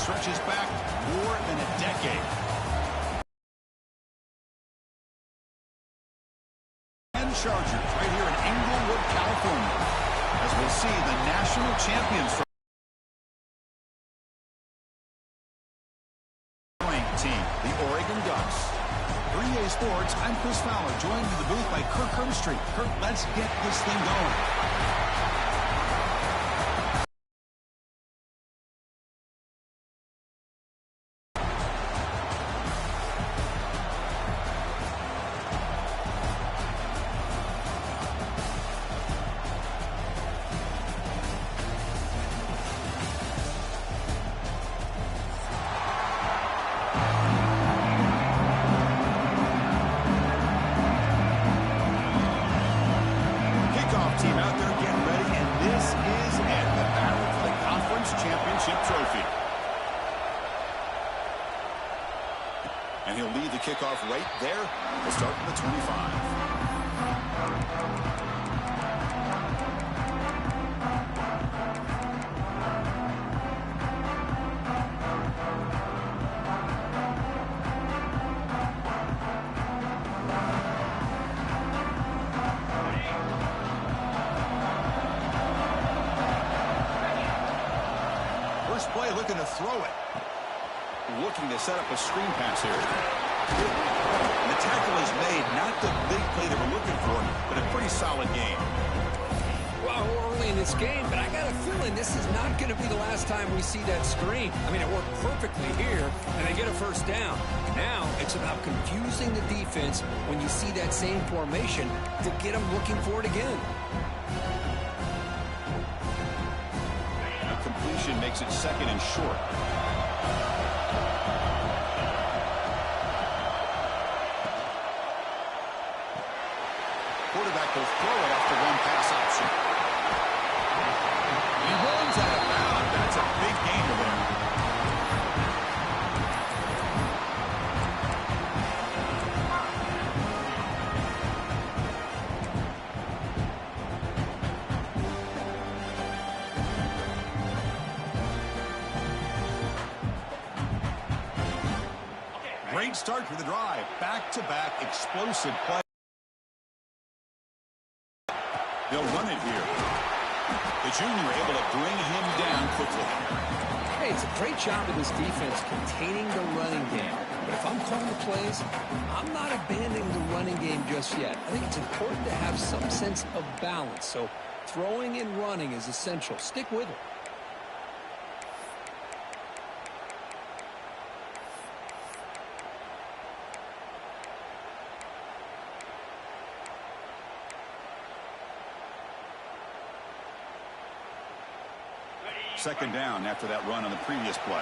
stretches back more than a decade. And Chargers right here in Inglewood, California, as we'll see the national champions from team, the Oregon Ducks. For EA Sports, I'm Chris Fowler, joined in the booth by Kirk Herbstreit. Kirk, let's get this thing going. Team out there getting ready, and this is it, the battle for the conference championship trophy. And he'll lead the kickoff right there. We'll start from the 25. Play looking to throw it. Looking to set up a screen pass here. The tackle is made. Not the big play that we're looking for, but a pretty solid game. Well, we're early in this game, but I got a feeling this is not going to be the last time we see that screen. I mean, it worked perfectly here, and they get a first down. Now it's about confusing the defense when you see that same formation to get them looking for it again. Makes it second and short. Quarterback will throw it off the one pass option. He runs out of bounds. That's a big gain for them. Great start to the drive. Back-to-back explosive play. They'll run it here. The junior able to bring him down quickly. Hey, it's a great job of this defense containing the running game. But if I'm calling the plays, I'm not abandoning the running game just yet. I think it's important to have some sense of balance. So throwing and running is essential. Stick with it. Second down after that run on the previous play.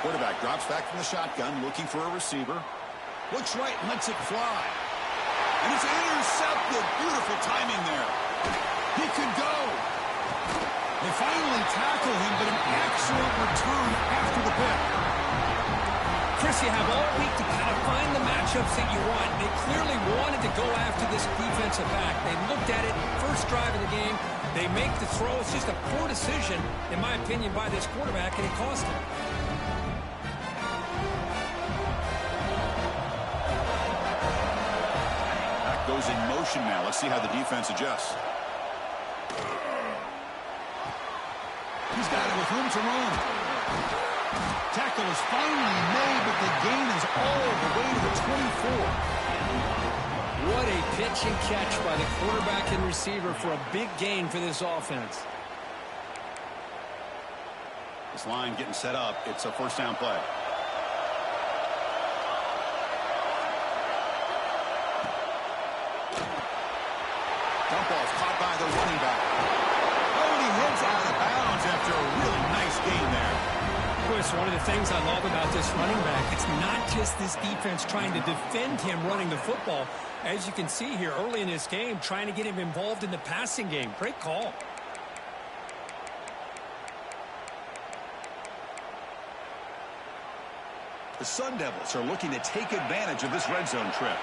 Quarterback drops back from the shotgun, looking for a receiver. Looks right and lets it fly. And it's intercepted. Beautiful timing there. He could go. They finally tackle him, but an excellent return after the pick. Chris, you have all week to kind of find the matchups that you want. They clearly wanted to go after this defensive back. They looked at it, first drive of the game. They make the throw. It's just a poor decision, in my opinion, by this quarterback, and it cost him. Back goes in motion now. Let's see how the defense adjusts. He's got it with room to run. Tackle is finally made, but the gain is all the way to the 24. What a pitch and catch by the quarterback and receiver for a big gain for this offense. This line getting set up. It's a first down play. Dump ball's caught by the running back. Oh, and he heads out of bounds after a really nice gain there. Chris, one of the things I love about this running back, it's not just this defense trying to defend him running the football. As you can see here early in this game, trying to get him involved in the passing game. Great call. The Sun Devils are looking to take advantage of this red zone trip.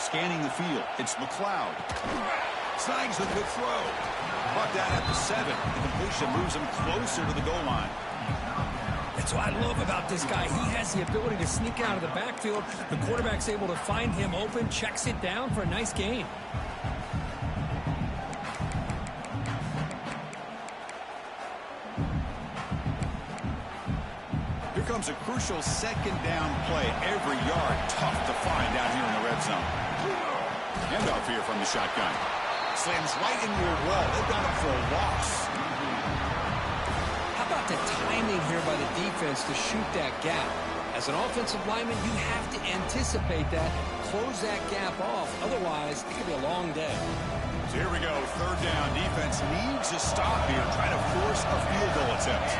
Scanning the field. It's McLeod. Snags the good throw. Brought down at the 7. The completion moves him closer to the goal line. That's what I love about this guy. He has the ability to sneak out of the backfield. The quarterback's able to find him open, checks it down for a nice gain. Here comes a crucial second down play. Every yard tough to find out here in the red zone. Handoff here from the shotgun. Slams right into your wall. They've got him for a loss. How about the timing here by the defense to shoot that gap? As an offensive lineman, you have to anticipate that, close that gap off. Otherwise, it could be a long day. So here we go. Third down. Defense needs a stop here, trying to force a field goal attempt.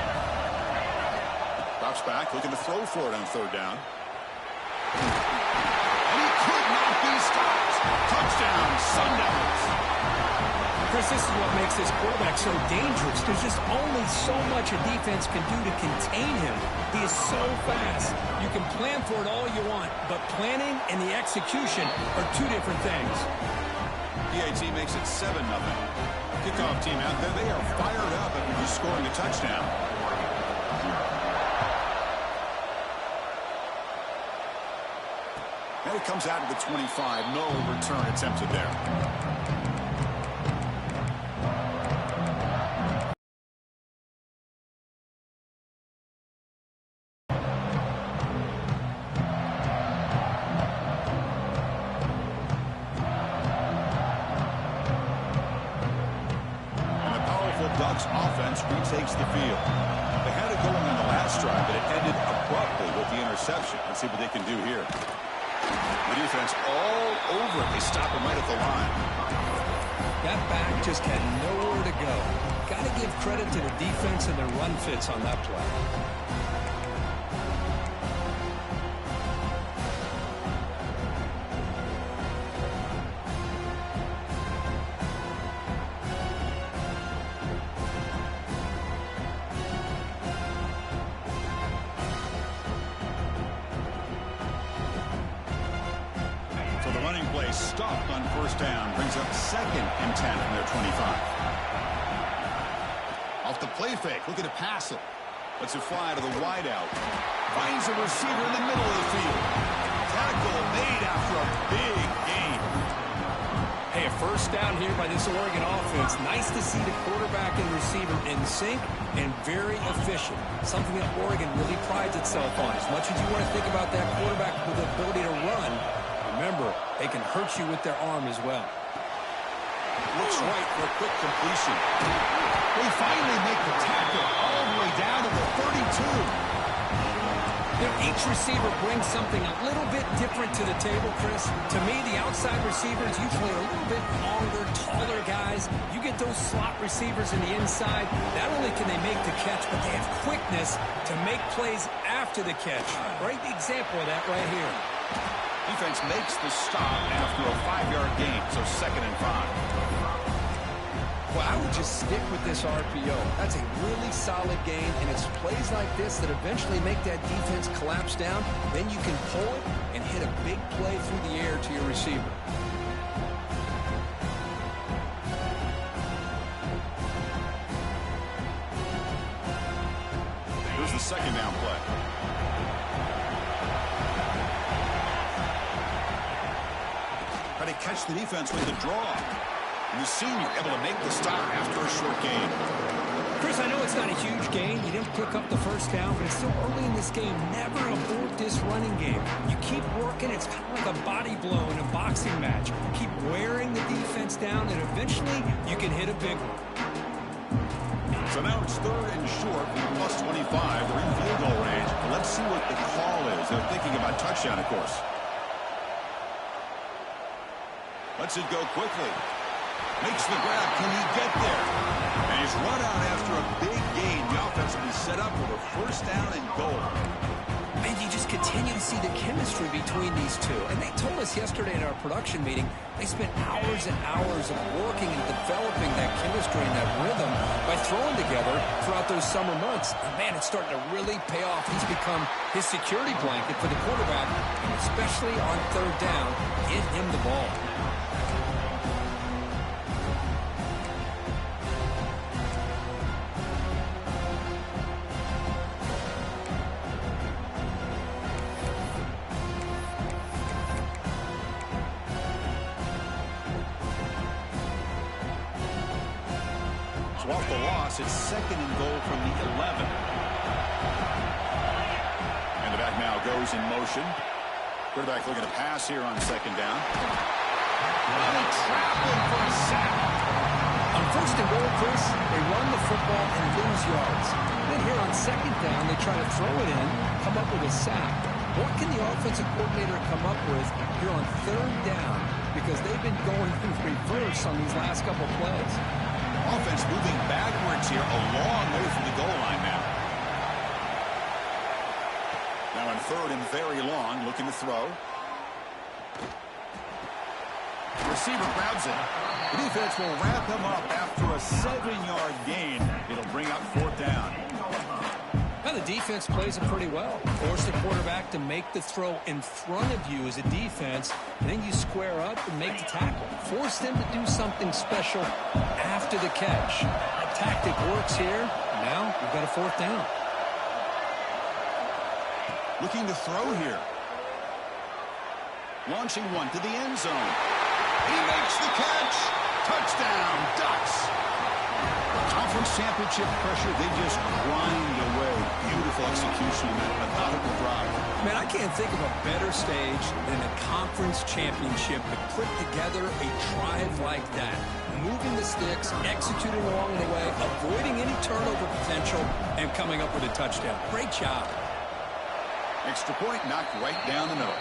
Drops back, looking to throw for it on third down. And he could not be stopped. Touchdown, Sundowns. Chris, this is what makes this quarterback so dangerous. There's just only so much a defense can do to contain him. He is so fast. You can plan for it all you want, but planning and the execution are two different things. PAT makes it 7-0. Kickoff team out there, they are fired up after just scoring a touchdown. And it comes out to the 25. No return attempted there. Ducks offense retakes the field. They had it going on the last drive, but it ended abruptly with the interception. Let's see what they can do here. The defense all over it. They stop him right at the line. That back just had nowhere to go. Got to give credit to the defense and their run fits on that play. Stopped on first down, brings up 2nd and 10 from their 25. Off the play fake, looking to pass it. Lets it fly to the wideout. Finds a receiver in the middle of the field. Tackle made after a big gain. Hey, a first down here by this Oregon offense. Nice to see the quarterback and receiver in sync and very efficient. Something that Oregon really prides itself on. As much as you want to think about that quarterback with the ability to run, remember, they can hurt you with their arm as well. Looks right for a quick completion. They finally make the tackle all the way down to the 32. You know, each receiver brings something a little bit different to the table, Chris. To me, the outside receivers usually are a little bit longer, taller guys. You get those slot receivers in the inside. Not only can they make the catch, but they have quickness to make plays after the catch. Great example of that right here. Defense makes the stop after a 5-yard gain, so 2nd and 5. Well, I would just stick with this RPO. That's a really solid gain, and it's plays like this that eventually make that defense collapse down. Then you can pull it and hit a big play through the air to your receiver. Here's the 2nd down play. Try to catch the defense with the draw. And the senior able to make the stop after a short gain. Chris, I know it's not a huge gain. You didn't pick up the first down, but it's still early in this game. Never abort this running game. You keep working. It's kind of like a body blow in a boxing match. Keep wearing the defense down, and eventually you can hit a big one. So now it's 3rd and short from plus 25. They're in field goal range. Let's see what the call is. They're thinking about touchdown, of course. Lets it go quickly. Makes the grab. Can he get there? And he's run out after a big gain. The offense will be set up for a first down and goal. And you just continue to see the chemistry chemistry between these two. And they told us yesterday in our production meeting they spent hours and hours of working and developing that chemistry and that rhythm by throwing together throughout those summer months. And, man, it's starting to really pay off. He's become his security blanket for the quarterback, and especially on third down, get him the ball. So off the loss, it's second and goal from the 11. And the back now goes in motion. Quarterback looking to pass here on second down. And they trap him for a sack. On first and goal, Chris, they run the football and lose yards. Then here on second down, they try to throw it in, come up with a sack. What can the offensive coordinator come up with here on third down? Because they've been going in reverse on these last couple plays. Offense moving backwards here, a long way from the goal line now. Now on third and very long, looking to throw. Receiver grabs it. The defense will wrap him up after a 7-yard gain. It'll bring up fourth down. Now the defense plays it pretty well. Force the quarterback to make the throw in front of you as a defense, and then you square up and make the tackle. Force them to do something special after the catch. That tactic works here. Now we've got a fourth down. Looking to throw here. Launching one to the end zone. He makes the catch. Touchdown, Ducks. Conference championship pressure, they just grind away. Beautiful execution in that methodical drive. Man, I can't think of a better stage than a conference championship to put together a drive like that. Moving the sticks, executing along the way, avoiding any turnover potential, and coming up with a touchdown. Great job. Extra point knocked right down the middle.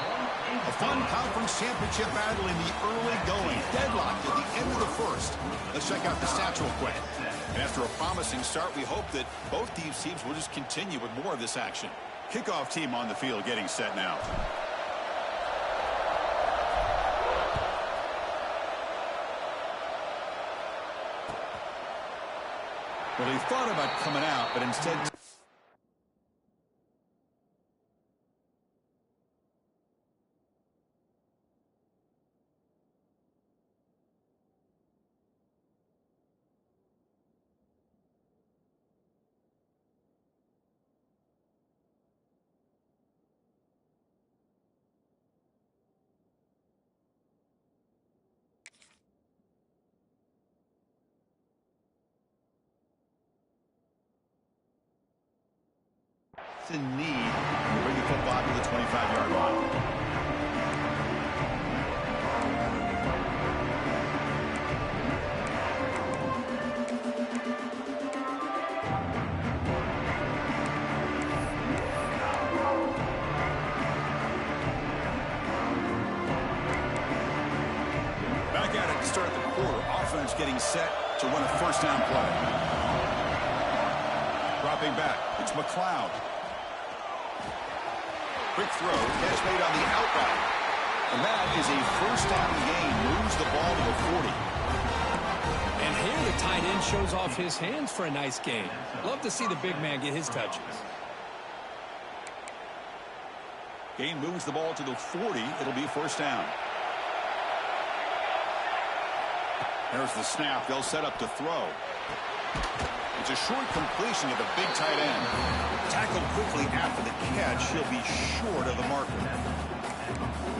A fun conference championship battle in the early going. Deadlocked at the end of the first. Let's check out the stats real quick. And after a promising start, we hope that both these teams will just continue with more of this action. Kickoff team on the field getting set now. Well, he thought about coming out, but instead... in need to bring the football to the 25-yard line. Back at it to start the quarter. Offense getting set to run a first down play. Dropping back, it's McLeod. Quick throw, catch made on the out route. And that is a first down gain, moves the ball to the 40. And here the tight end shows off his hands for a nice gain. Love to see the big man get his touches. Gain moves the ball to the 40. It'll be first down. There's the snap. They'll set up to throw. It's a short completion to the big tight end. Tackled quickly after the catch. He'll be short of the marker.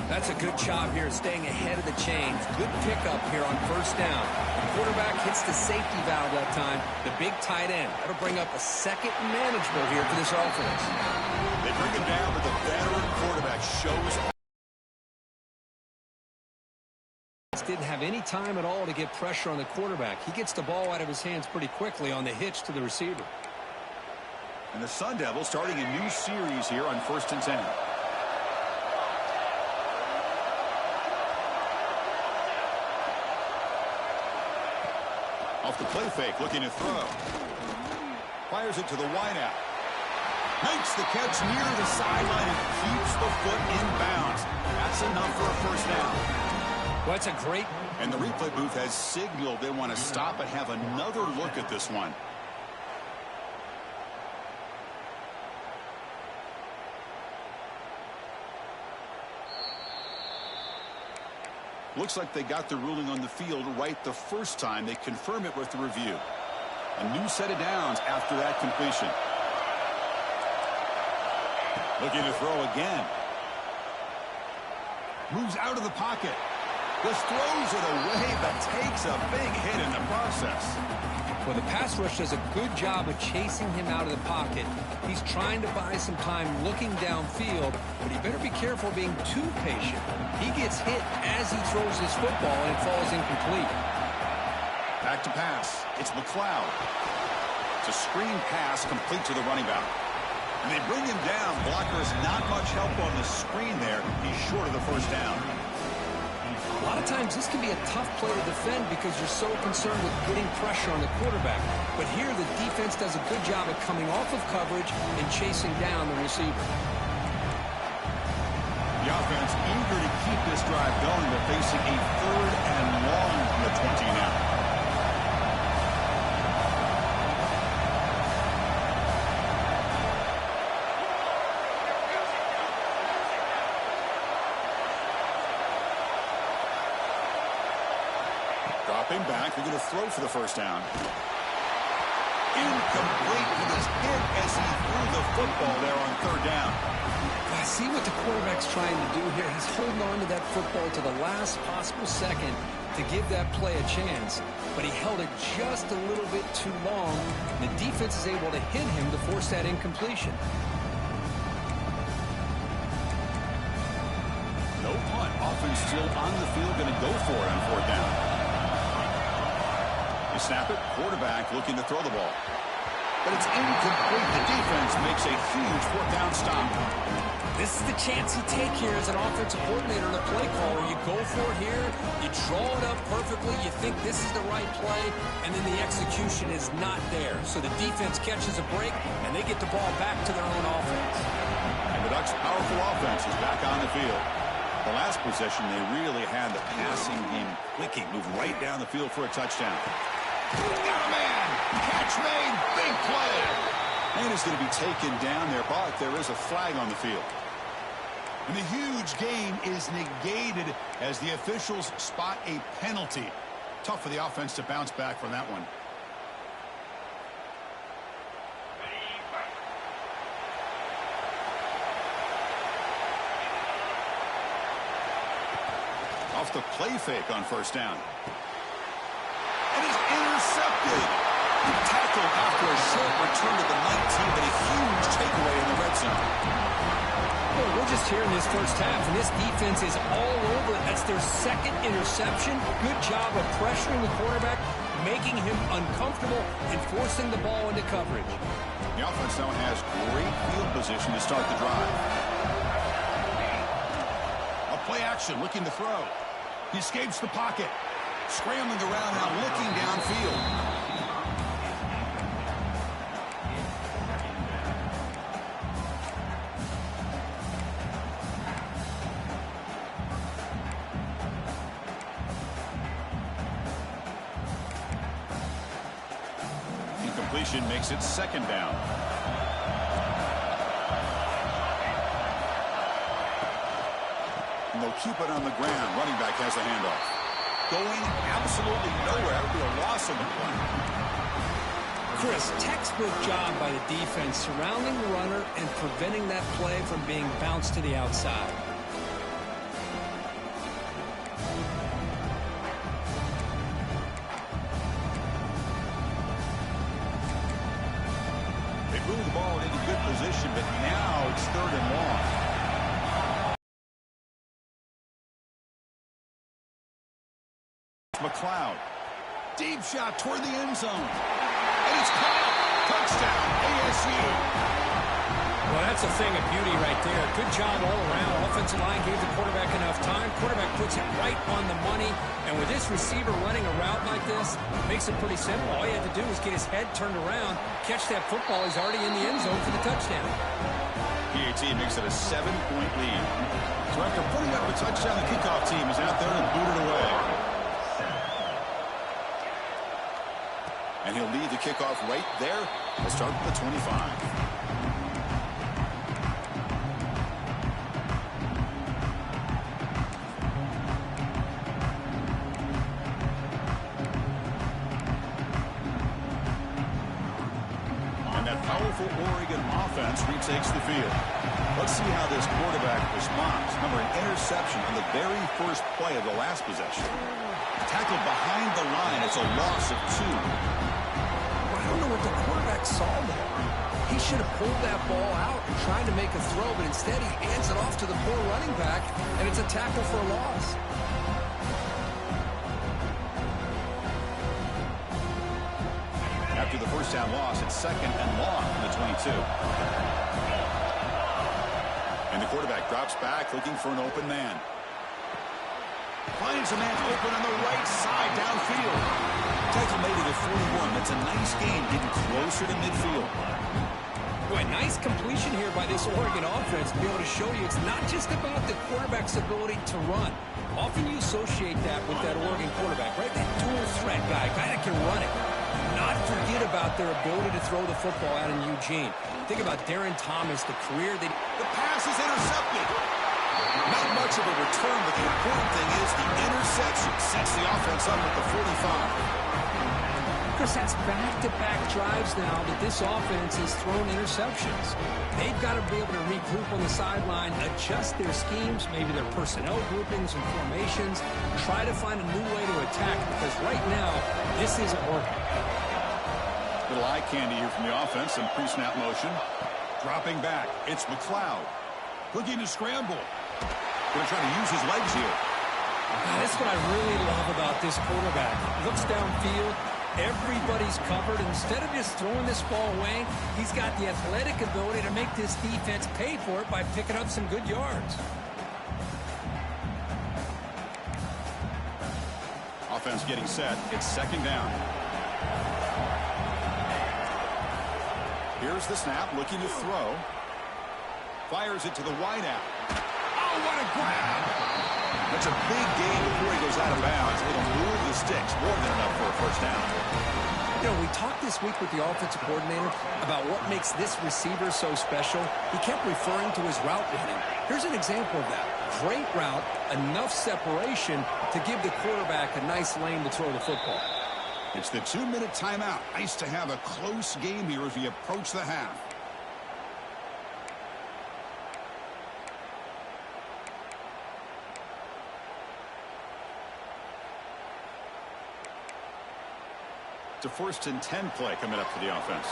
That's a good job here, staying ahead of the chains. Good pickup here on first down. The quarterback hits the safety valve that time. The big tight end. That'll bring up a second manageable here for this offense. They bring him down, but the veteran quarterback shows didn't have any time at all to get pressure on the quarterback. He gets the ball out of his hands pretty quickly on the hitch to the receiver. And the Sun Devils starting a new series here on 1st and 10. Off the play fake, looking to throw. Fires it to the wideout. Makes the catch near the sideline and keeps the foot in bounds. That's enough for a first down. Well, that's a great... And the replay booth has signaled they want to stop and have another look at this one. Looks like they got the ruling on the field right the first time. They confirm it with the review. A new set of downs after that completion. Looking to throw again. Moves out of the pocket. Just throws it away, but takes a big hit in the process. Well, the pass rush does a good job of chasing him out of the pocket. He's trying to buy some time looking downfield, but he better be careful being too patient. He gets hit as he throws his football, and it falls incomplete. Back to pass. It's McLeod. It's a screen pass complete to the running back. And they bring him down. Blockers not much help on the screen there. He's short of the first down. A lot of times this can be a tough play to defend because you're so concerned with getting pressure on the quarterback. But here the defense does a good job of coming off of coverage and chasing down the receiver. The offense eager to keep this drive going, but facing a 3rd and long from the 20 now. Dropping back, they're going to throw for the first down. Incomplete. He was hit as he threw the football there on 3rd down. I see what the quarterback's trying to do here. He's holding on to that football to the last possible second to give that play a chance. But he held it just a little bit too long. The defense is able to hit him to force that incompletion. No punt. Offense still on the field, going to go for it on 4th down. You snap it, quarterback looking to throw the ball. But it's incomplete. The defense makes a huge 4th down stop. This is the chance you take here as an offensive coordinator and a play caller. You go for it here, you draw it up perfectly, you think this is the right play, and then the execution is not there. So the defense catches a break, and they get the ball back to their own offense. And the Ducks' powerful offense is back on the field. The last possession, they really had the passing game clicking, moved right down the field for a touchdown. Got a man! Catch made! Big play! And is going to be taken down there, but there is a flag on the field. And the huge gain is negated as the officials spot a penalty. Tough for the offense to bounce back from that one. Off the play fake on 1st down. And he's intercepted. Tackled after a short return to the 19, but a huge takeaway in the red zone. Well, we're just here in this first half, and this defense is all over. That's their 2nd interception. Good job of pressuring the quarterback, making him uncomfortable, and forcing the ball into coverage. The offense now has great field position to start the drive. A play action, looking to throw. He escapes the pocket. Scrambling around now, looking downfield. Incompletion makes it 2nd down. And they'll keep it on the ground. Running back has the handoff. Going absolutely nowhere. That would be a loss on the play. Chris, textbook job by the defense surrounding the runner and preventing that play from being bounced to the outside. They moved the ball into good position, but now it's 3rd and long. McLeod. Deep shot toward the end zone. And it's caught. Touchdown, ASU. Well, that's a thing of beauty right there. Good job all around. Offensive line gave the quarterback enough time. Quarterback puts it right on the money. And with this receiver running a route like this, it makes it pretty simple. All you have to do is get his head turned around, catch that football. He's already in the end zone for the touchdown. PAT makes it a 7-point lead. So after putting up a touchdown, the kickoff team is out there and booted away. And he'll lead the kickoff right there. We'll start with the 25. Powerful Oregon offense retakes the field. Let's see how this quarterback responds. Remember, an interception on the very first play of the last possession. Tackled behind the line. It's a loss of 2. Well, I don't know what the quarterback saw there. He should have pulled that ball out and tried to make a throw, but instead he hands it off to the poor running back, and it's a tackle for a loss. After the first down loss, it's 2nd and long from the 22. And the quarterback drops back, looking for an open man. Finds a man open on the right side downfield. Tackle made it at 41. That's a nice game, getting closer to midfield. Boy, nice completion here by this Oregon offense to be able to show you it's not just about the quarterback's ability to run. Often you associate that with that Oregon quarterback, right? That dual threat guy that can run it. Not forget about their ability to throw the football out in Eugene. Think about Darren Thomas, the career that... The pass is intercepted. Not much of a return, but the important thing is the interception sets the offense up at the 45. Chris, that's back-to-back drives now that this offense has thrown interceptions. They've got to be able to regroup on the sideline, adjust their schemes, maybe their personnel groupings and formations, try to find a new way to attack, because right now, this isn't working. Little eye candy here from the offense. Some pre-snap motion. Dropping back. It's McLeod. Looking to scramble. Going to try to use his legs here. That's what I really love about this quarterback. Looks downfield. Everybody's covered. Instead of just throwing this ball away, he's got the athletic ability to make this defense pay for it by picking up some good yards. Offense getting set. It's 2nd down. Here's the snap, looking to throw. Fires it to the wideout. Oh, what a grab! That's a big gain before he goes out of bounds. It'll move the sticks, more than enough for a first down. You know, we talked this week with the offensive coordinator about what makes this receiver so special. He kept referring to his route running. Here's an example of that. Great route, enough separation to give the quarterback a nice lane to throw the football. It's the 2-minute timeout. Nice to have a close game here as we approach the half. It's a 1st and 10 play coming up for the offense.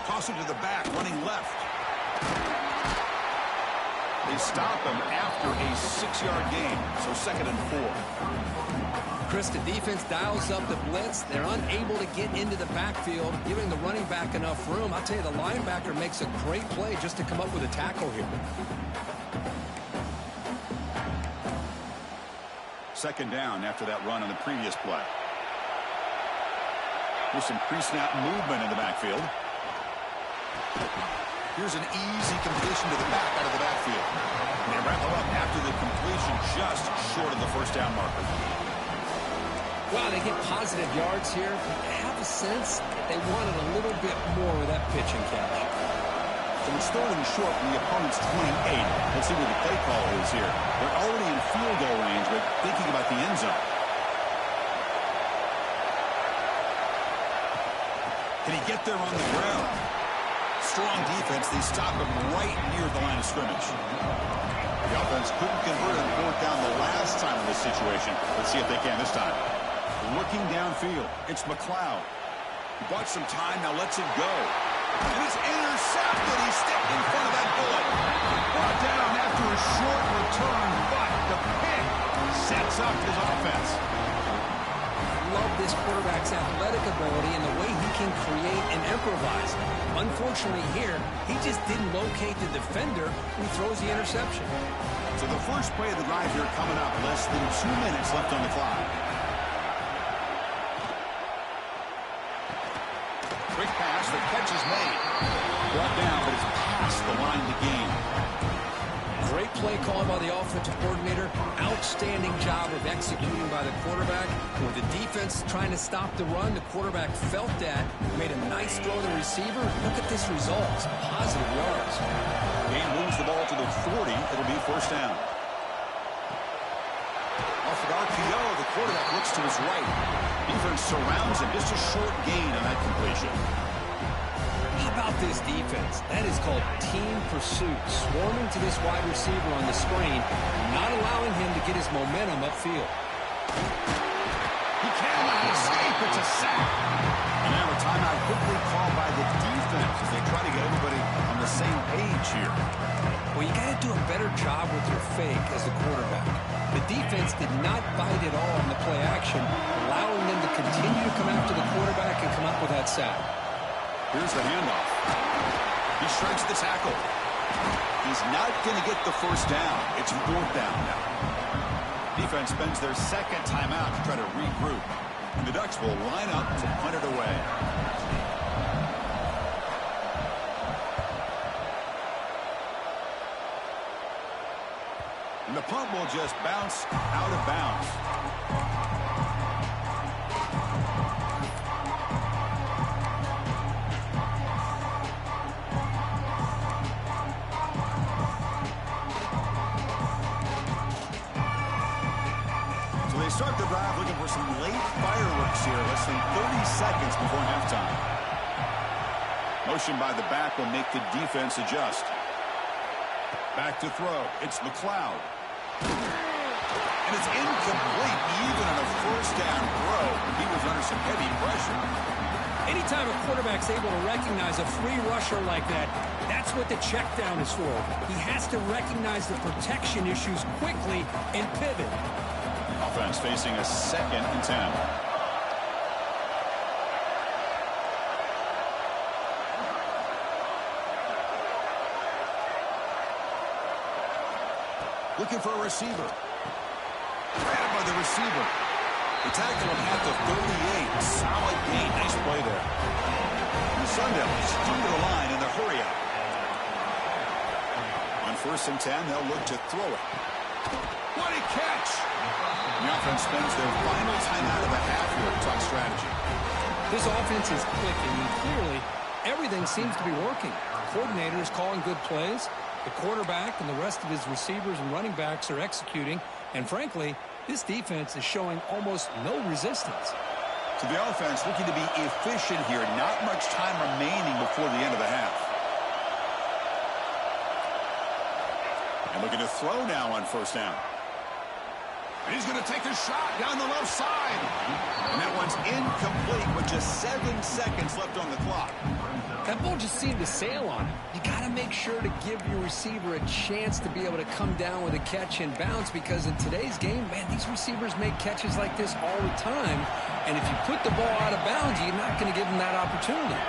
Toss it to the back, running left. They stop him after a 6-yard gain, so 2nd and 4. Chris, the defense dials up the blitz. They're unable to get into the backfield, giving the running back enough room. I'll tell you, the linebacker makes a great play just to come up with a tackle here. 2nd down after that run on the previous play. There's some pre-snap movement in the backfield. Here's an easy completion to the back out of the backfield. And they wrap him up after the completion, just short of the first down marker. Wow, they get positive yards here. I have a sense that they wanted a little bit more with that pitch and catch. So it's throwing short from the opponent's 28. Let's see what the play call is here. They're already in field goal range, but thinking about the end zone. Can he get there on the ground? Strong defense. They stop him right near the line of scrimmage. The offense couldn't convert on 4th down the last time in this situation. Let's see if they can this time. Looking downfield. It's McLeod. He bought some time, now lets it go. And it's intercepted. He stepped in front of that bullet. Brought down after a short return, but the pitch sets up his offense. Love this quarterback's athletic ability and the way he can create and improvise. Unfortunately here, he just didn't locate the defender when he throws the interception. So the first play of the drive here coming up. Less than 2 minutes left on the clock. Quick pass. The catch is made. Brought down, but it's past the line to gain. Great play call by the offensive coordinator. Outstanding job of executing by the quarterback. With the defense trying to stop the run, the quarterback felt that. Made a nice throw to the receiver. Look at this result. Some positive yards. Gain moves the ball to the 40. It'll be first down. Off an RPO, the quarterback looks to his right. Defense surrounds him. Just a short gain on that completion. How about this defense? That is called team pursuit. Swarming to this wide receiver on the screen, not allowing him to get his momentum upfield. He cannot escape. It's a sack. And now a timeout quickly called by the defense as they try to get everybody on the same page here. Well, you got to do a better job with your fake as the quarterback. The defense did not bite at all on the play action, allowing them to continue to come after the quarterback and come up with that sack. Here's the handoff. He strikes the tackle. He's not going to get the first down. It's fourth down now. Defense spends their second timeout to try to regroup. And the Ducks will line up to punt it away. And the punt will just bounce out of bounds. Start the drive looking for some late fireworks here. Less than 30 seconds before halftime. Motion by the back will make the defense adjust. Back to throw. It's McLeod. And it's incomplete even on a first down throw. He was under some heavy pressure. Anytime a quarterback's able to recognize a free rusher like that, that's what the check down is for. He has to recognize the protection issues quickly and pivot. Offense facing a 2nd and 10. Looking for a receiver. Grabbed by the receiver. The tackle him at the 38. Solid gain. Nice play there. The Sun Devils come to the line in the hurry up. On 1st and 10, they'll look to throw it. What a catch! The offense spends their final timeout of the half here to talk strategy. This offense is clicking, and clearly everything seems to be working. The coordinator is calling good plays. The quarterback and the rest of his receivers and running backs are executing. And frankly, this defense is showing almost no resistance. So the offense looking to be efficient here. Not much time remaining before the end of the half. And looking to throw now on 1st down. And he's going to take a shot down the left side. And that one's incomplete with just 7 seconds left on the clock. That ball just seemed to sail on him. You got to make sure to give your receiver a chance to be able to come down with a catch and bounce, because in today's game, man, these receivers make catches like this all the time. And if you put the ball out of bounds, you're not going to give them that opportunity.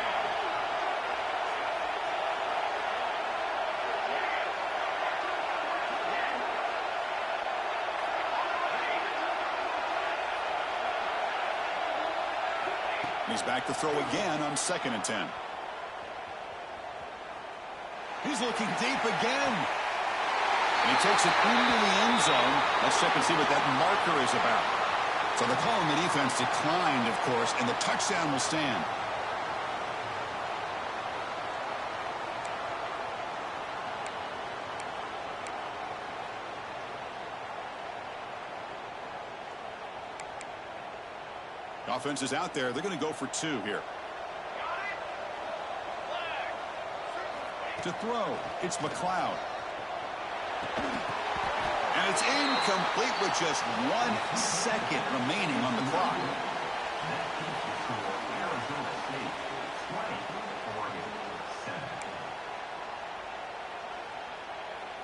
He's back to throw again on 2nd and 10. He's looking deep again. And he takes it into the end zone. Let's check and see what that marker is about. So the call on the defense declined, of course, and the touchdown will stand. Offense is out there. They're going to go for 2 here. To throw, it's McLeod. And it's incomplete with just 1 second remaining on the clock.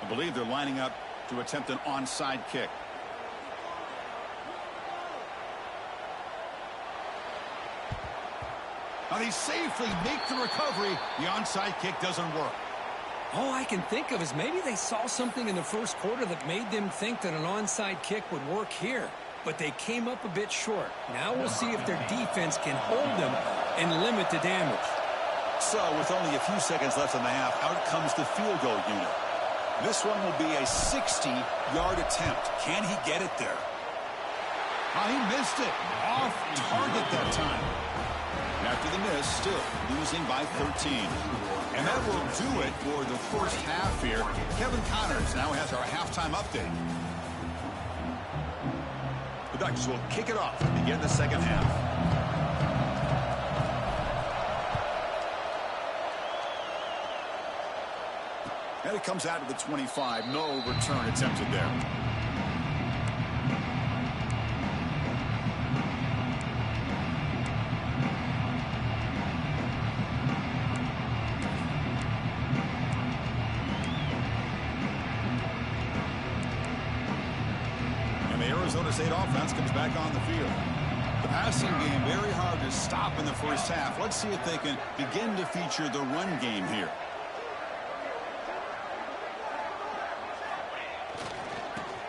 I believe they're lining up to attempt an onside kick. They safely make the recovery. The onside kick doesn't work. All I can think of is maybe they saw something in the first quarter that made them think that an onside kick would work here. But they came up a bit short. Now we'll see if their defense can hold them and limit the damage. So with only a few seconds left in the half, out comes the field goal unit. This one will be a 60-yard attempt. Can he get it there? He missed it. Off target that time. After the miss, still losing by 13. And that will do it for the first half here. Kevin Connors now has our halftime update. The Ducks will kick it off and begin the second half. And it comes out to the 25. No return attempted there. Arizona State offense comes back on the field. The passing game very hard to stop in the first half. Let's see if they can begin to feature the run game here.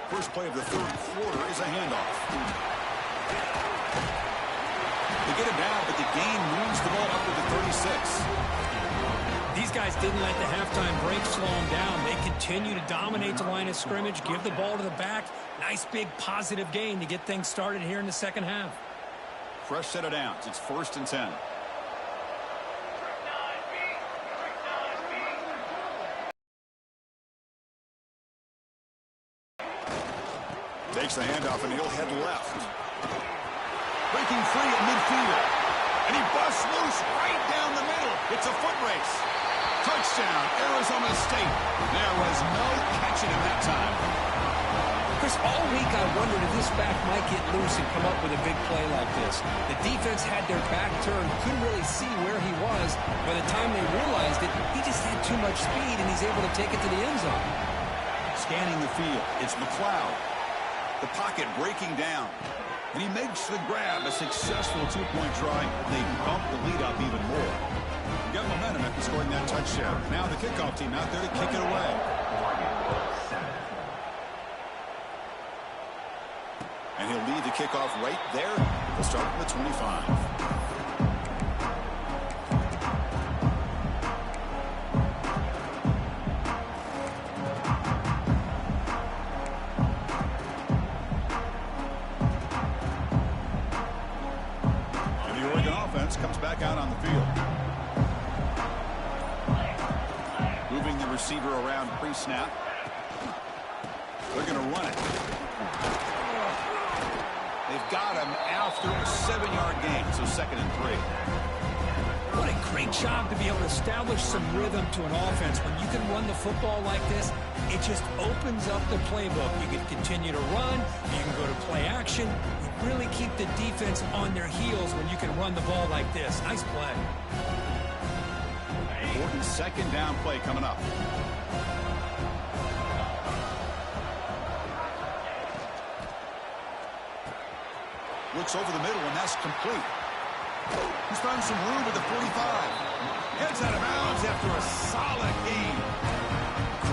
First play of the third quarter is a handoff. They get it down, but the gain moves the ball up to the 36. These guys didn't let the halftime break slow them down. They continue to dominate the line of scrimmage, give the ball to the back. Nice big positive gain to get things started here in the second half. Fresh set of downs. It's 1st and 10. Takes the handoff and he'll head left. Breaking free at midfield. And he busts loose right down the middle. It's a foot race. Touchdown, Arizona State. There was no catching him that time. Chris, all week I wondered if this back might get loose and come up with a big play like this. The defense had their back turned, couldn't really see where he was. By the time they realized it, he just had too much speed, and he's able to take it to the end zone. Scanning the field, it's McLeod. The pocket breaking down. And he makes the grab, a successful two-point try. They bump the lead up even more. Got momentum after scoring that touchdown. Now the kickoff team out there to kick it away. And he'll lead the kickoff right there. We'll start from the 25. And the Oregon offense comes back out on the field. Moving the receiver around pre-snap. They're going to run it. They've got him after a 7-yard gain, so 2nd and 3. What a great job to be able to establish some rhythm to an offense. When you can run the football like this, it just opens up the playbook. You can continue to run. You can go to play action. You really keep the defense on their heels when you can run the ball like this. Nice play. Important 2nd down play coming up. Looks over the middle, and that's complete. He's found some room at the 45. Heads out of bounds after a solid gain.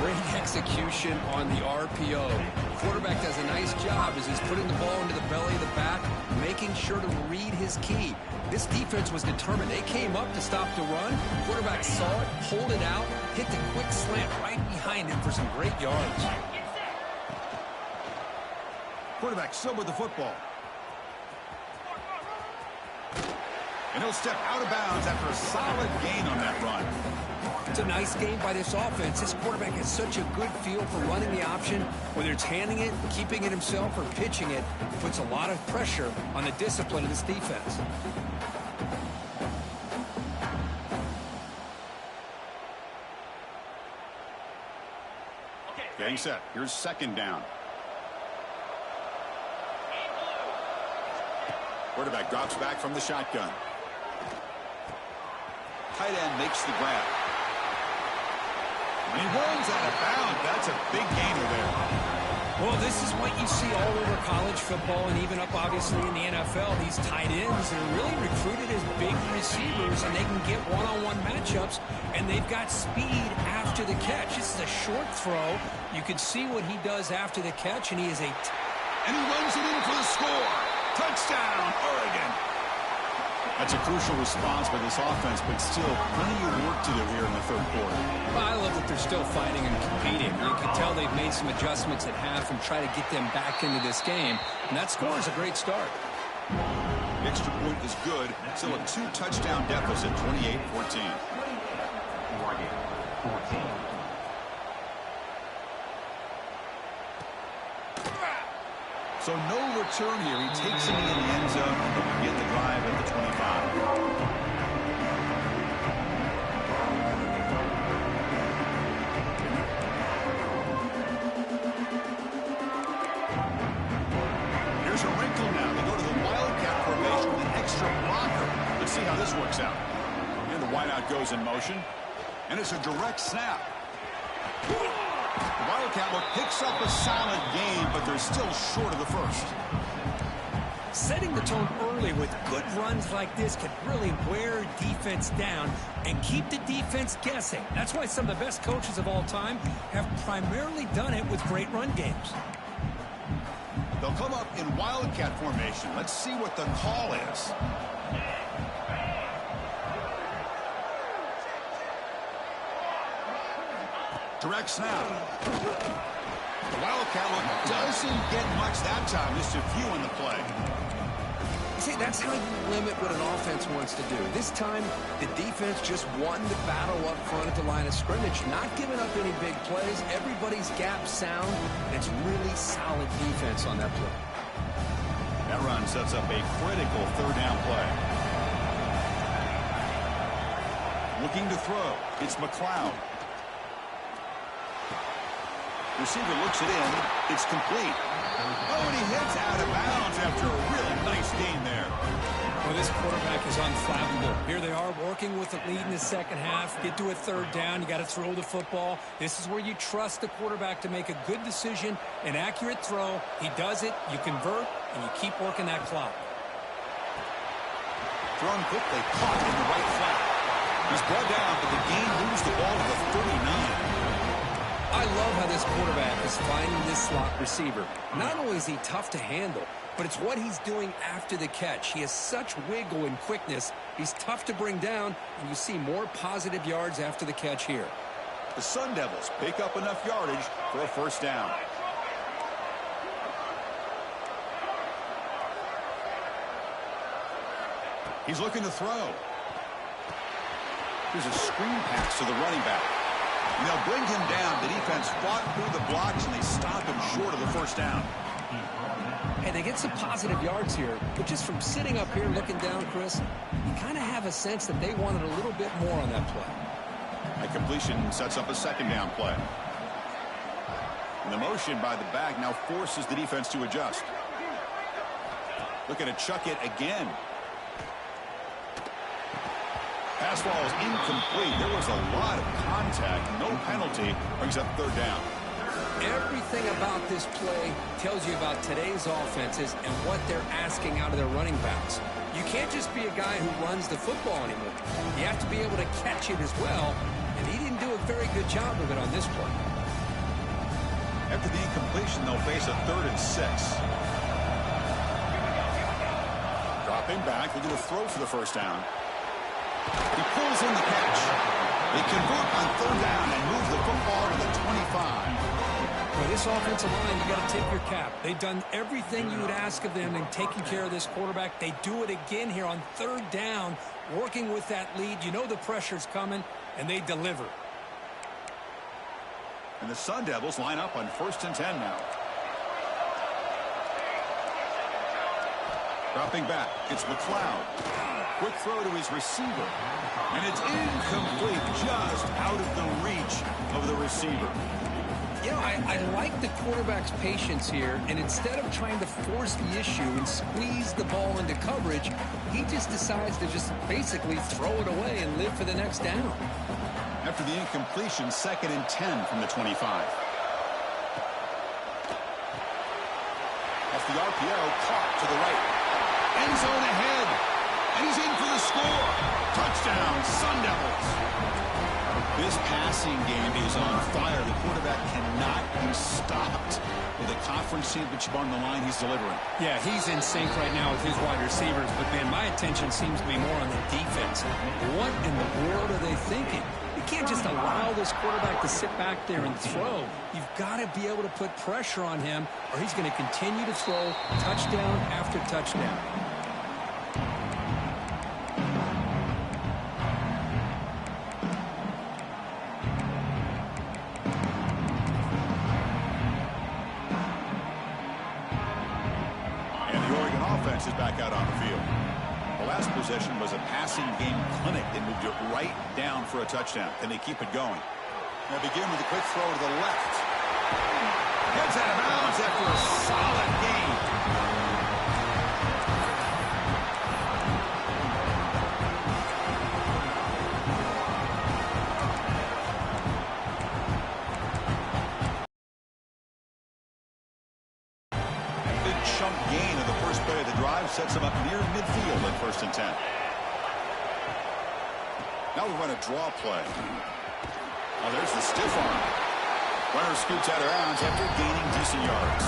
Great execution on the RPO. The quarterback does a nice job as he's putting the ball into the belly of the back, making sure to read his key. This defense was determined. They came up to stop the run. The quarterback saw it, pulled it out, hit the quick slant right behind him for some great yards. Quarterback still with the football. And he'll step out of bounds after a solid gain on that run. It's a nice game by this offense. This quarterback has such a good feel for running the option. Whether it's handing it, keeping it himself, or pitching it, puts a lot of pressure on the discipline of this defense. Getting set. Here's 2nd down. Quarterback drops back from the shotgun. Tight end makes the grab. And he rolls out of bounds. That's a big gainer there. Well, this is what you see all over college football and even up, obviously, in the NFL. These tight ends are really recruited as big receivers, and they can get one-on-one matchups, and they've got speed after the catch. This is a short throw. You can see what he does after the catch, and he is and he runs it in for the score. Touchdown, Oregon. That's a crucial response by this offense, but still plenty of work to do here in the third quarter. Well, I love that they're still fighting and competing. You can tell they've made some adjustments at half and try to get them back into this game. And that score is a great start. The extra point is good. Still a 2-touchdown deficit, 28-14. So no return here. He takes it in the end zone and we get the drive at the 25. Here's a wrinkle now. They go to the wildcat formation with an extra blocker. Let's see how this works out. And the wideout goes in motion. And it's a direct snap. The Wildcat look picks up a solid gain, but they're still short of the first. Setting the tone early with good runs like this can really wear defense down and keep the defense guessing. That's why some of the best coaches of all time have primarily done it with great run games. They'll come up in Wildcat formation. Let's see what the call is. Direct snap. The Wildcat look doesn't get much that time. Just a few in the play. See, that's how you limit what an offense wants to do. This time, the defense just won the battle up front at the line of scrimmage, not giving up any big plays. Everybody's gap sound. It's really solid defense on that play. That run sets up a critical third down play. Looking to throw. It's McLeod. Receiver looks it in. It's complete. Oh, and he hits out of bounds after a really nice gain there. Well, this quarterback is unflappable. Here they are working with the lead in the second half. Get to a third down. You got to throw the football. This is where you trust the quarterback to make a good decision, an accurate throw. He does it. You convert, and you keep working that clock. Thrown quickly, caught in the right flat. He's brought down, but the gain moves the ball to the 39. I love how this quarterback is finding this slot receiver. Not only is he tough to handle, but it's what he's doing after the catch. He has such wiggle and quickness. He's tough to bring down, and you see more positive yards after the catch here. The Sun Devils pick up enough yardage for a first down. He's looking to throw. There's a screen pass to the running back. And they'll bring him down. The defense fought through the blocks, and they stop him short of the first down. And they get some positive yards here, but just from sitting up here looking down, Chris, you kind of have a sense that they wanted a little bit more on that play. A completion sets up a second down play. And the motion by the back now forces the defense to adjust. Looking to chuck it again. Pass ball is incomplete. There was a lot of contact. No penalty. Brings up third down. Everything about this play tells you about today's offenses and what they're asking out of their running backs. You can't just be a guy who runs the football anymore. You have to be able to catch it as well, and he didn't do a very good job of it on this play. After the incompletion, they'll face a 3rd and 6. Dropping back. They're going to throw for the first down. He pulls in the catch. They convert on third down and move the football to the 25. For this offensive line, you got to tip your cap. They've done everything you would ask of them in taking care of this quarterback. They do it again here on third down, working with that lead. You know the pressure's coming, and they deliver. And the Sun Devils line up on 1st and 10 now. Dropping back, it's McLeod. Quick throw to his receiver. And it's incomplete, just out of the reach of the receiver. You know, I like the quarterback's patience here, and instead of trying to force the issue and squeeze the ball into coverage, he just decides to just basically throw it away and live for the next down. After the incompletion, 2nd and 10 from the 25. off the RPO, caught to the right. End zone ahead, and he's in for the score. Touchdown, Sun Devils. This passing game is on fire. The quarterback cannot be stopped. With a conference championship on the line, he's delivering. Yeah, he's in sync right now with his wide receivers, but, man, my attention seems to be more on the defense. What in the world are they thinking? You can't just allow this quarterback to sit back there and throw. You've got to be able to put pressure on him, or he's going to continue to throw touchdown after touchdown. Is back out on the field. The last possession was a passing game clinic. They moved it right down for a touchdown. Can they keep it going? They'll begin with a quick throw to the left. Heads out of bounds after a solid gain. Chunk gain of the first play of the drive sets him up near midfield at 1st and 10. Now we run a draw play. Oh, there's the stiff arm. Runner scoots out of bounds after gaining decent yards.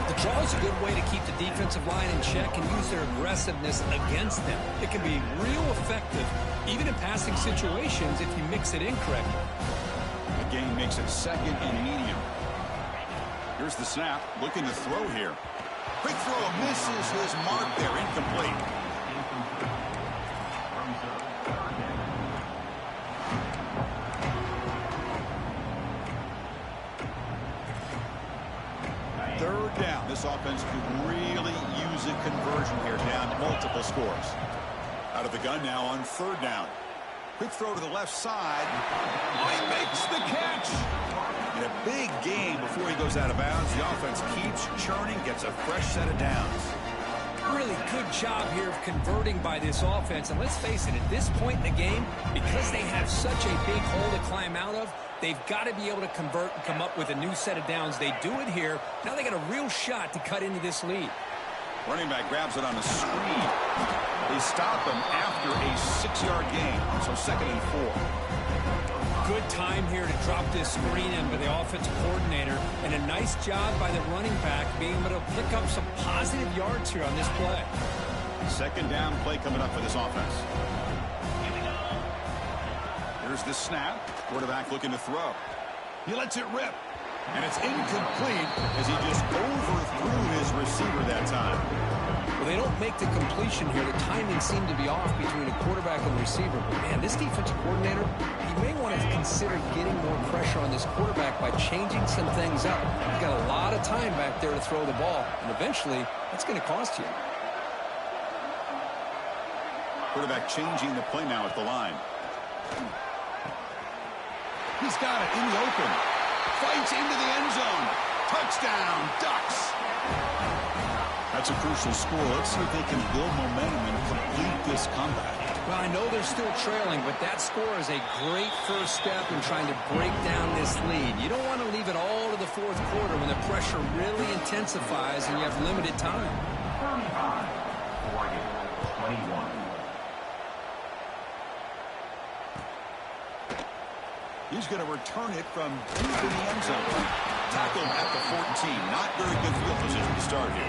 The draw is a good way to keep the defensive line in check and use their aggressiveness against them. It can be real effective, even in passing situations, if you mix it in correctly. The gain makes it 2nd and medium. Here's the snap, looking to throw here. Quick throw, misses his mark there, incomplete. Third down. This offense could really use a conversion here, down multiple scores. Out of the gun now on 3rd down. Quick throw to the left side. Oh, he makes the catch. And a big gain before he goes out of bounds. The offense keeps churning, gets a fresh set of downs. Really good job here of converting by this offense. And let's face it, at this point in the game, because they have such a big hole to climb out of, they've got to be able to convert and come up with a new set of downs. They do it here. Now they got a real shot to cut into this lead. Running back grabs it on the screen. They stop him after a 6-yard gain. So 2nd and 4. Good time here to drop this screen in by the offensive coordinator, and a nice job by the running back being able to pick up some positive yards here on this play. 2nd down play coming up for this offense. Here's the snap. Quarterback looking to throw. He lets it rip. And it's incomplete as he just overthrew his receiver that time. Well, they don't make the completion here. The timing seemed to be off between a quarterback and the receiver. But, man, this defensive coordinator, he may want to consider getting more pressure on this quarterback by changing some things up. He's got a lot of time back there to throw the ball, and eventually that's going to cost you. Quarterback changing the play now at the line. He's got it in the open. Fights into the end zone. Touchdown, Ducks. That's a crucial score. Let's see if they can build momentum and complete this comeback. Well, I know they're still trailing, but that score is a great first step in trying to break down this lead. You don't want to leave it all to the 4th quarter when the pressure really intensifies and you have limited time. 21. He's going to return it from deep in the end zone. Tackled at the 14. Not very good field position to start here.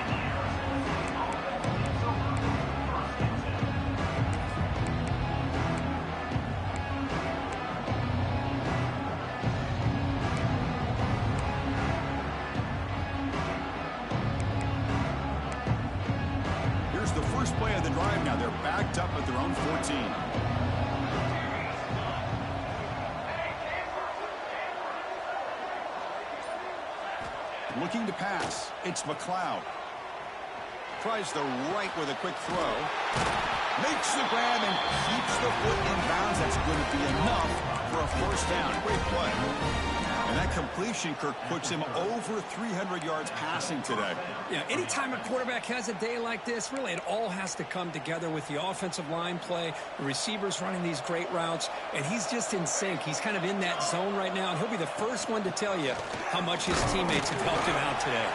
Here's the first play of the drive now. They're backed up at their own 14. Looking to pass. It's McLeod. Tries the right with a quick throw. Makes the grab and keeps the foot in bounds. That's going to be enough for a first down. Great play. And that completion, Kirk, puts him over 300 yards passing today. Yeah, anytime a quarterback has a day like this, really it all has to come together with the offensive line play, the receivers running these great routes, and he's just in sync. He's kind of in that zone right now, and he'll be the first one to tell you how much his teammates have helped him out today.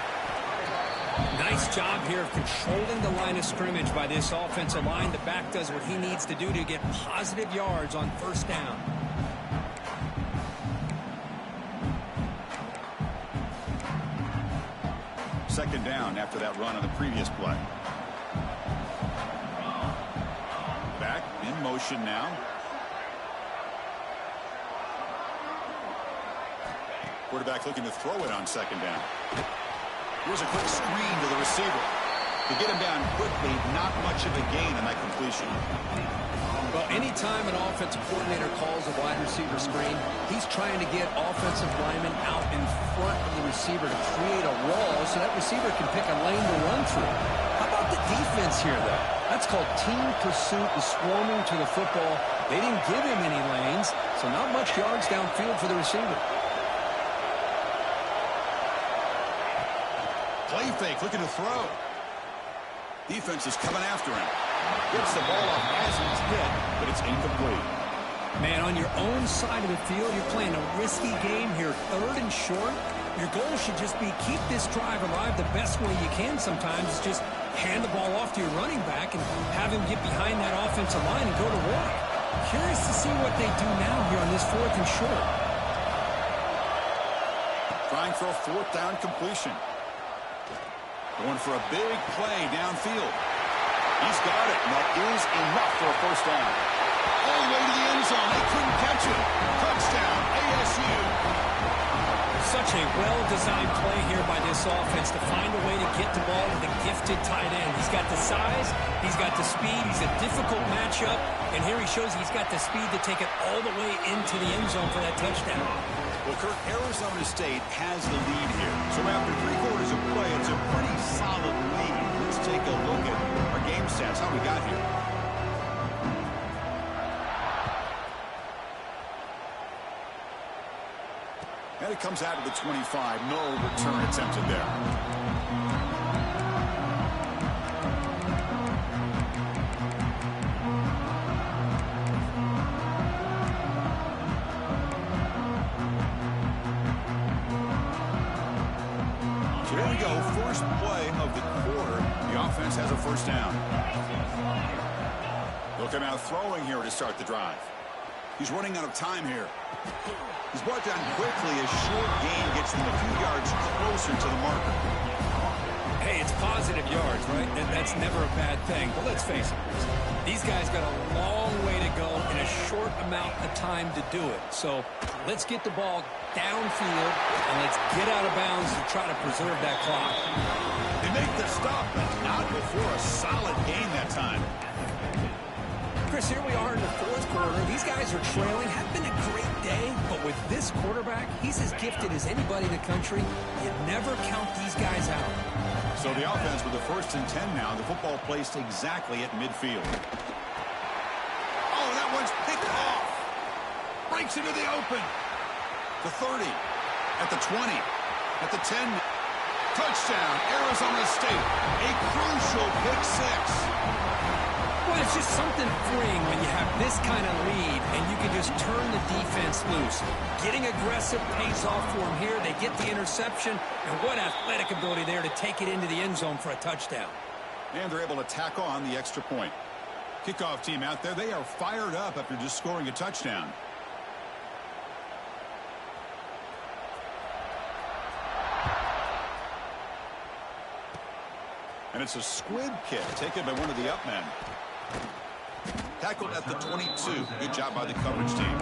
Nice job here of controlling the line of scrimmage by this offensive line. The back does what he needs to do to get positive yards on first down. Second down after that run on the previous play. Back in motion now. Quarterback looking to throw it on second down. Here's a quick screen to the receiver. To get him down quickly, not much of a gain on that completion. Well, anytime an offensive coordinator calls a wide receiver screen, he's trying to get offensive linemen out in front of the receiver to create a wall so that receiver can pick a lane to run through. How about the defense here, though? That's called team pursuit and swarming to the football. They didn't give him any lanes, so not much yards downfield for the receiver. Play fake, looking to throw. Defense is coming after him. Gets the ball off as he's hit, but it's incomplete. Man, on your own side of the field, you're playing a risky game here, third and short. Your goal should just be keep this drive alive the best way you can sometimes. Is just hand the ball off to your running back and have him get behind that offensive line and go to work. Curious to see what they do now here on this fourth and short. Trying for a fourth down completion. Going for a big play downfield. He's got it, and that is enough for a first down. All the way to the end zone. They couldn't catch it. Touchdown, ASU. Such a well-designed play here by this offense to find a way to get the ball to the gifted tight end. He's got the size. He's got the speed. He's a difficult matchup. And here he shows he's got the speed to take it all the way into the end zone for that touchdown. Well, Kirk, Arizona State has the lead here. So after 3 quarters of play, it's a pretty solid lead. Let's take a look at our game stats, how we got here. And it comes out of the 25. No return attempted there. Here we go, first play of the quarter. The offense has a first down. Looking out throwing here to start the drive. He's running out of time here. He's brought down quickly. A short gain gets them a few yards closer to the marker. Hey, it's positive yards, right? That's never a bad thing. But let's face it, these guys got a long way to go in a short amount of time to do it. So let's get the ball downfield and let's get out of bounds to try to preserve that clock. They make the stop, but not before a solid gain that time. Chris, here we are in the fourth quarter. These guys are trailing. Have been a great day, but with this quarterback, he's as gifted as anybody in the country. You never count these guys out. So the offense with the first and 10 now. The football placed exactly at midfield. Oh, that one's picked off. Breaks into the open. The 30, at the 20, at the 10. Touchdown, Arizona State. A crucial pick six. Well, it's just something freeing when you have this kind of lead and you can just turn the defense loose. Getting aggressive pays off for them here. They get the interception, and what athletic ability there to take it into the end zone for a touchdown. And they're able to tack on the extra point. Kickoff team out there, they are fired up after just scoring a touchdown. And it's a squib kick taken by one of the up men. Tackled at the 22. Good job by the coverage team.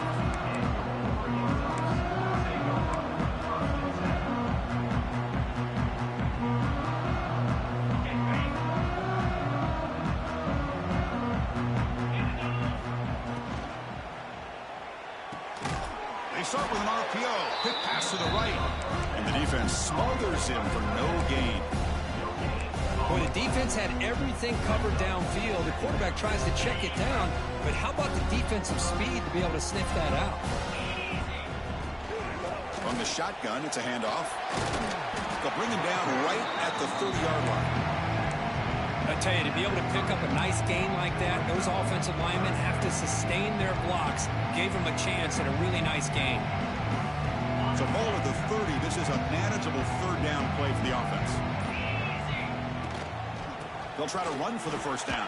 They start with an RPO. Quick pass to the right. And the defense smothers him for no gain. Boy, the defense had everything covered downfield. The quarterback tries to check it down, but how about the defensive speed to be able to sniff that out? From the shotgun, it's a handoff. They'll bring him down right at the 30-yard line. I tell you, to be able to pick up a nice gain like that, those offensive linemen have to sustain their blocks. Gave them a chance at a really nice gain. So ball at the 30. This is a manageable third down play for the offense. They'll try to run for the first down.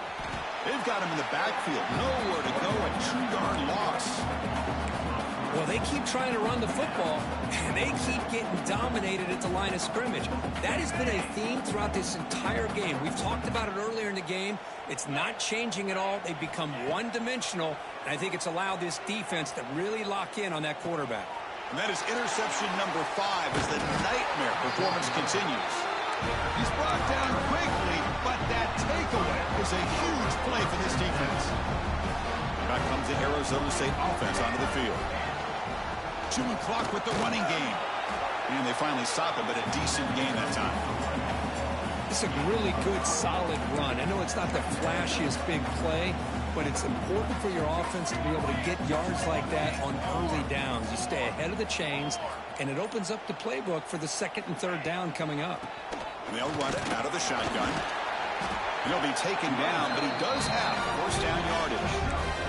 They've got him in the backfield. Nowhere to go. A 2-yard loss. Well, they keep trying to run the football, and they keep getting dominated at the line of scrimmage. That has been a theme throughout this entire game. We've talked about it earlier in the game. It's not changing at all. They've become one-dimensional, and I think it's allowed this defense to really lock in on that quarterback. And that is interception number 5 as the nightmare performance continues. He's brought down quickly, but that takeaway is a huge play for this defense. Back comes the Arizona State offense onto the field. Chewing clock with the running game. And they finally stop it, but a decent gain that time. It's a really good, solid run. I know it's not the flashiest big play, but it's important for your offense to be able to get yards like that on early downs. You stay ahead of the chains, and it opens up the playbook for the second and third down coming up. And they'll run it out of the shotgun. He'll be taken down, but he does have first down yardage.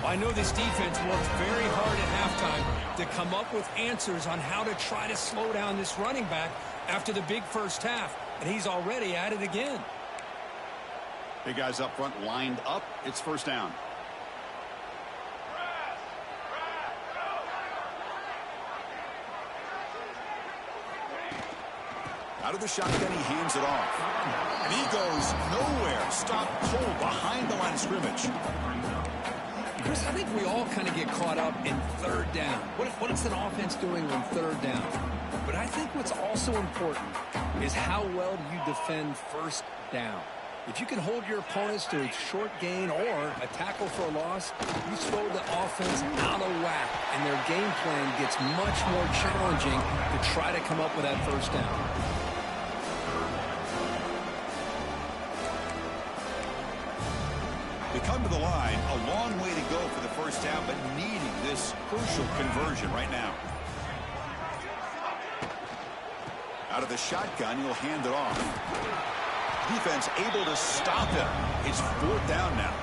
I know this defense worked very hard at halftime to come up with answers on how to try to slow down this running back after the big first half, and he's already at it again. Big guys up front lined up. It's first down. Out of the shotgun, he hands it off. And he goes nowhere. Stop cold behind the line of scrimmage. Chris, I think we all kind of get caught up in third down. What is an offense doing on third down? But I think what's also important is how well do you defend first down. If you can hold your opponents to a short gain or a tackle for a loss, you throw the offense out of whack, and their game plan gets much more challenging to try to come up with that first down. They come to the line, a long way to go for the first down, but needing this crucial conversion right now. Out of the shotgun, he'll hand it off. Defense able to stop him. It's fourth down now.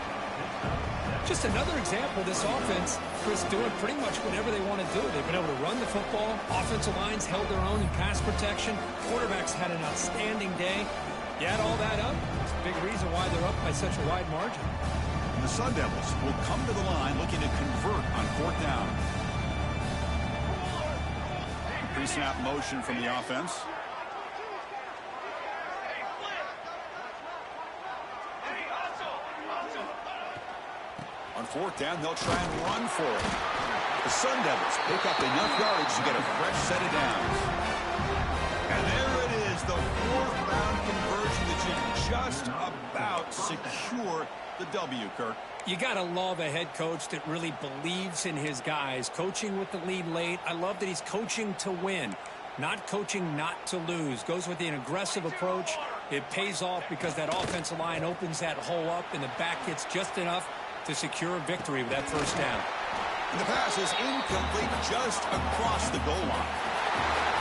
Just another example of this offense, Chris, doing pretty much whatever they want to do. They've been able to run the football. Offensive lines held their own in pass protection. Quarterbacks had an outstanding day. You add all that up, it's a big reason why they're up by such a wide margin. The Sun Devils will come to the line looking to convert on fourth down. Pre-snap motion from the offense. On fourth down, they'll try and run for it. The Sun Devils pick up enough yardage to get a fresh set of downs. And there it is, the fourth-round conversion that should just about secure the W, Kirk. You got to love a head coach that really believes in his guys. Coaching with the lead late. I love that he's coaching to win, not coaching not to lose. Goes with an aggressive approach. It pays off because that offensive line opens that hole up and the back gets just enough to secure a victory with that first down. And the pass is incomplete just across the goal line.